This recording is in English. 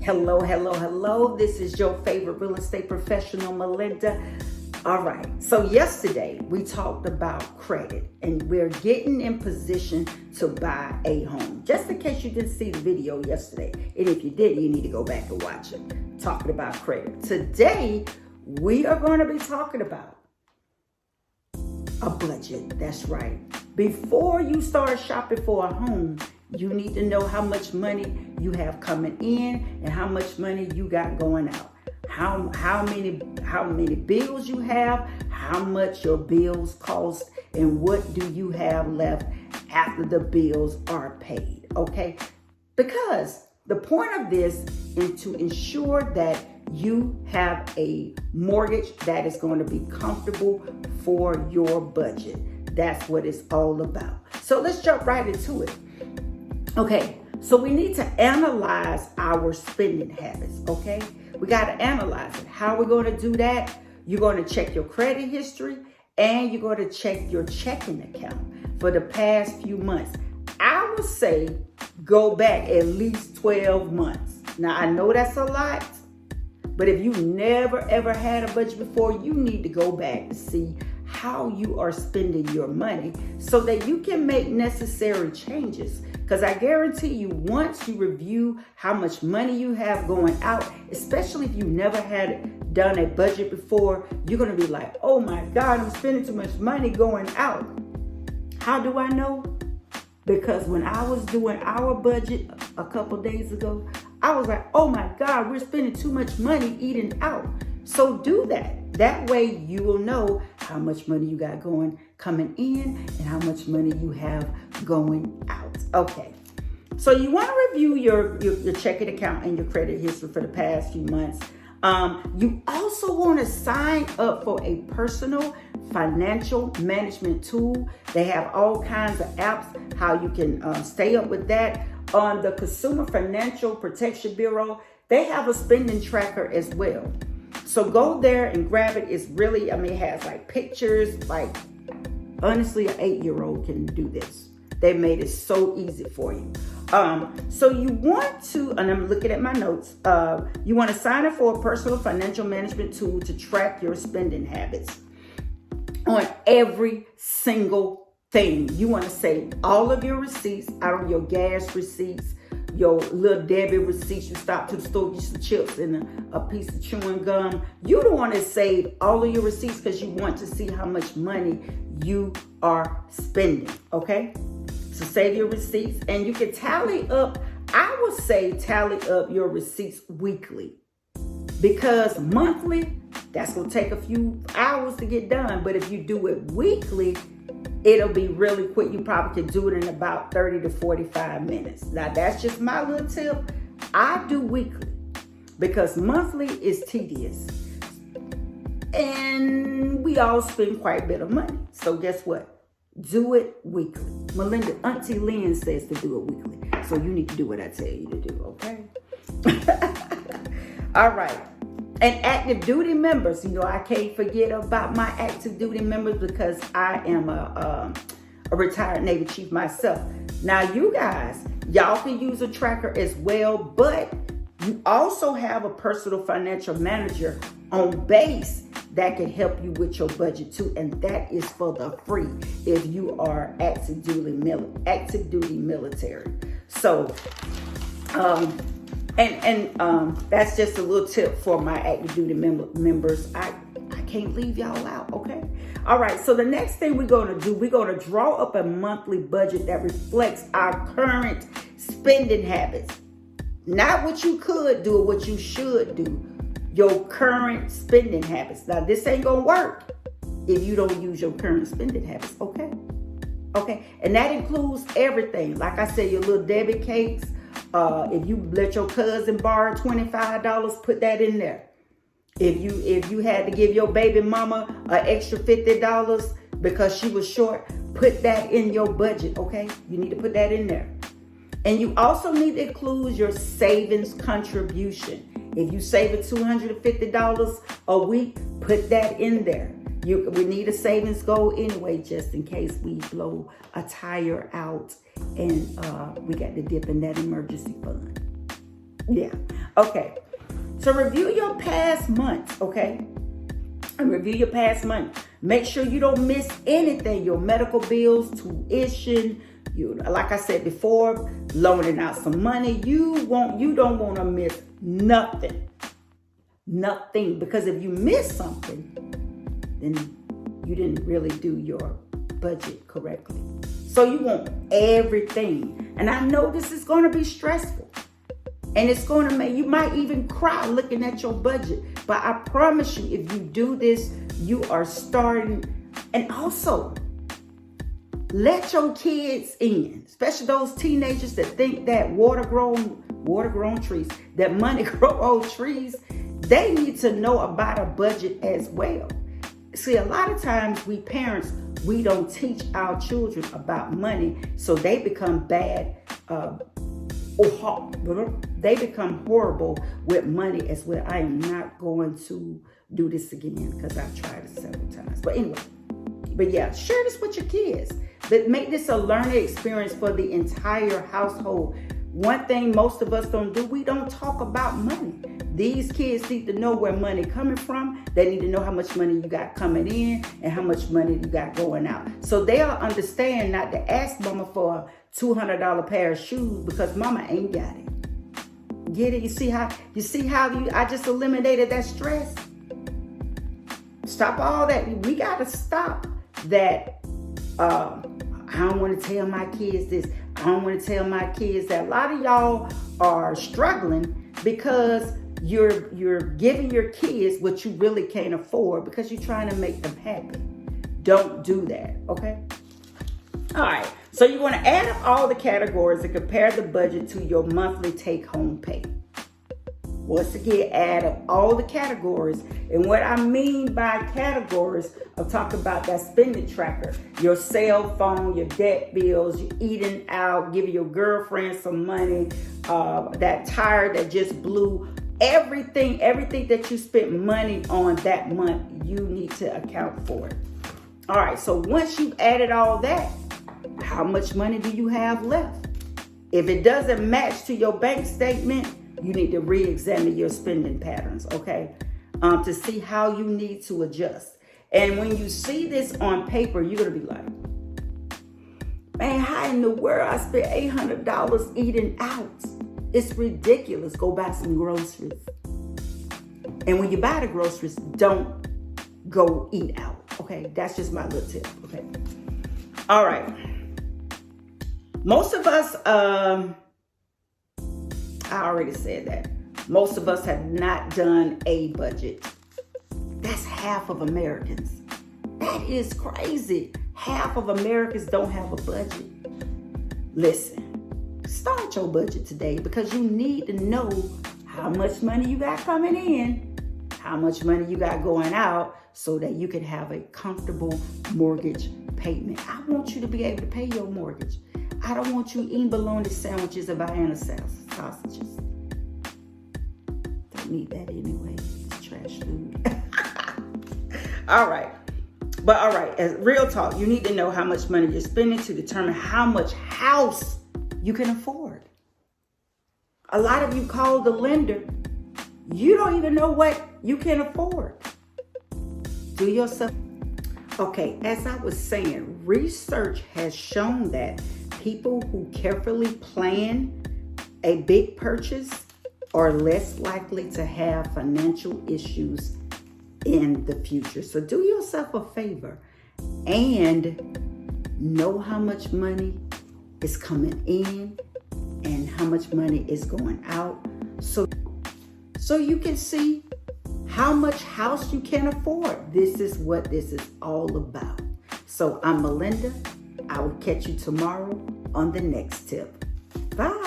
Hello, hello, hello. This is your favorite real estate professional, Melinda. All right. So yesterday we talked about credit and we're getting in position to buy a home. Just in case you didn't see the video yesterday. And if you did, you need to go back and watch it. Talking about credit. Today, we are going to be talking about a budget. That's right. Before you start shopping for a home, you need to know how much money you have coming in and how much money you got going out. How many bills you have, how much your bills cost, and what do you have left after the bills are paid, okay? Because the point of this is to ensure that you have a mortgage that is going to be comfortable for your budget. That's what it's all about. So let's jump right into it. Okay, so we need to analyze our spending habits, okay? We got to analyze it. How are we going to do that? You're going to check your credit history and you're going to check your checking account for the past few months. I would say go back at least 12 months. Now, I know that's a lot, but if you never ever had a budget before, you need to go back to see how you are spending your money so that you can make necessary changes. Because I guarantee you, once you review how much money you have going out, especially if you never had done a budget before, you're going to be like, oh my God, I'm spending too much money going out. How do I know? Because when I was doing our budget a couple days ago, I was like, oh my God, we're spending too much money eating out. So do that. That way you will know how much money you got coming in and how much money you have going out. Okay. So you want to review your checking account and your credit history for the past few months. You also want to sign up for a personal financial management tool. They have all kinds of apps, how you can stay up with that. On the Consumer Financial Protection Bureau, they have a spending tracker as well. So go there and grab it. It's really, it has like pictures, like honestly, an 8-year-old can do this. They made it so easy for you. So you want to, and I'm looking at my notes, you want to sign up for a personal financial management tool to track your spending habits on every single thing. You want to save all of your receipts out of your gas receipts, your little Debbie receipts. You stop to the store, get some chips and a piece of chewing gum. You don't want to save all of your receipts because you want to see how much money you are spending, okay? So save your receipts and you can tally up. I would say tally up your receipts weekly, because monthly, that's going to take a few hours to get done. But if you do it weekly, it'll be really quick. You probably can do it in about 30 to 45 minutes. Now, that's just my little tip. I do weekly because monthly is tedious. And we all spend quite a bit of money. So guess what? Do it weekly. Melinda, Auntie Lynn says to do it weekly. So you need to do what I tell you to do, okay? All right. And active duty members, I can't forget about my active duty members because I am a retired Navy chief myself. Now, you guys, y'all can use a tracker as well, but you also have a personal financial manager on base that can help you with your budget too, and that is for the free if you are active duty military. So, that's just a little tip for my active duty members. I can't leave y'all out, okay? All right, so the next thing we're going to do, we're going to draw up a monthly budget that reflects our current spending habits. Not what you could do or what you should do. Your current spending habits. Now, this ain't going to work if you don't use your current spending habits, okay? Okay, and that includes everything. Like I said, your little Debbie cakes. If you let your cousin borrow $25, put that in there. If you had to give your baby mama an extra $50 because she was short, put that in your budget, okay? You need to put that in there. And you also need to include your savings contribution. If you save $250 a week, put that in there. We need a savings goal anyway, just in case we blow a tire out and we got to dip in that emergency fund. Yeah. Okay. So review your past months, okay? And review your past month. Make sure you don't miss anything. Your medical bills, tuition, like I said before, loaning out some money. You don't want to miss nothing. Nothing. Because if you miss something, then you didn't really do your budget correctly. So you want everything. And I know this is going to be stressful. And it's going to make, you might even cry looking at your budget. But I promise you, if you do this, you are starting. And also, let your kids in, especially those teenagers that think that water-grown trees, that money grow old trees. They need to know about a budget as well. See, a lot of times we parents, we don't teach our children about money, so they become bad. They become horrible with money as well. I am not going to do this again because I've tried it several times. But anyway, yeah, share this with your kids. But make this a learning experience for the entire household. One thing most of us don't do, we don't talk about money. These kids need to know where money coming from. They need to know how much money you got coming in and how much money you got going out. So they'll understand not to ask mama for a $200 pair of shoes because mama ain't got it. Get it? You see how I just eliminated that stress? Stop all that. We got to stop that. I don't want to tell my kids this. I don't want to tell my kids that. A lot of y'all are struggling because you're giving your kids what you really can't afford because you're trying to make them happy. Don't do that, okay? All right, so you want to add up all the categories and compare the budget to your monthly take-home pay. Once again, add up all the categories. And what I mean by categories, I'm talking about that spending tracker. Your cell phone, your debt bills, you eating out, giving your girlfriend some money, that tire that just blew. Everything that you spent money on that month, you need to account for it. All right, so once you've added all that, how much money do you have left? If it doesn't match to your bank statement, you need to re-examine your spending patterns, okay? To see how you need to adjust. And when you see this on paper, you're going to be like, man, how in the world I spent $800 eating out? It's ridiculous. Go buy some groceries. And when you buy the groceries, don't go eat out, okay? That's just my little tip, okay? All right. Most of us, I already said that. Most of us have not done a budget. That's half of Americans. That is crazy. Half of Americans don't have a budget. Listen, start your budget today because you need to know how much money you got coming in, how much money you got going out, so that you can have a comfortable mortgage payment. I want you to be able to pay your mortgage. I don't want you eating bologna sandwiches and Vienna sausages. Don't need that anyway. It's trash food. All right. But all right, as real talk, you need to know how much money you're spending to determine how much house you can afford. A lot of you call the lender. You don't even know what you can afford. Do yourself. Okay, as I was saying, research has shown that people who carefully plan a big purchase are less likely to have financial issues in the future. So do yourself a favor and know how much money is coming in and how much money is going out, so you can see how much house you can afford. This is what this is all about. So I'm Melinda. I will catch you tomorrow on the next tip. Bye.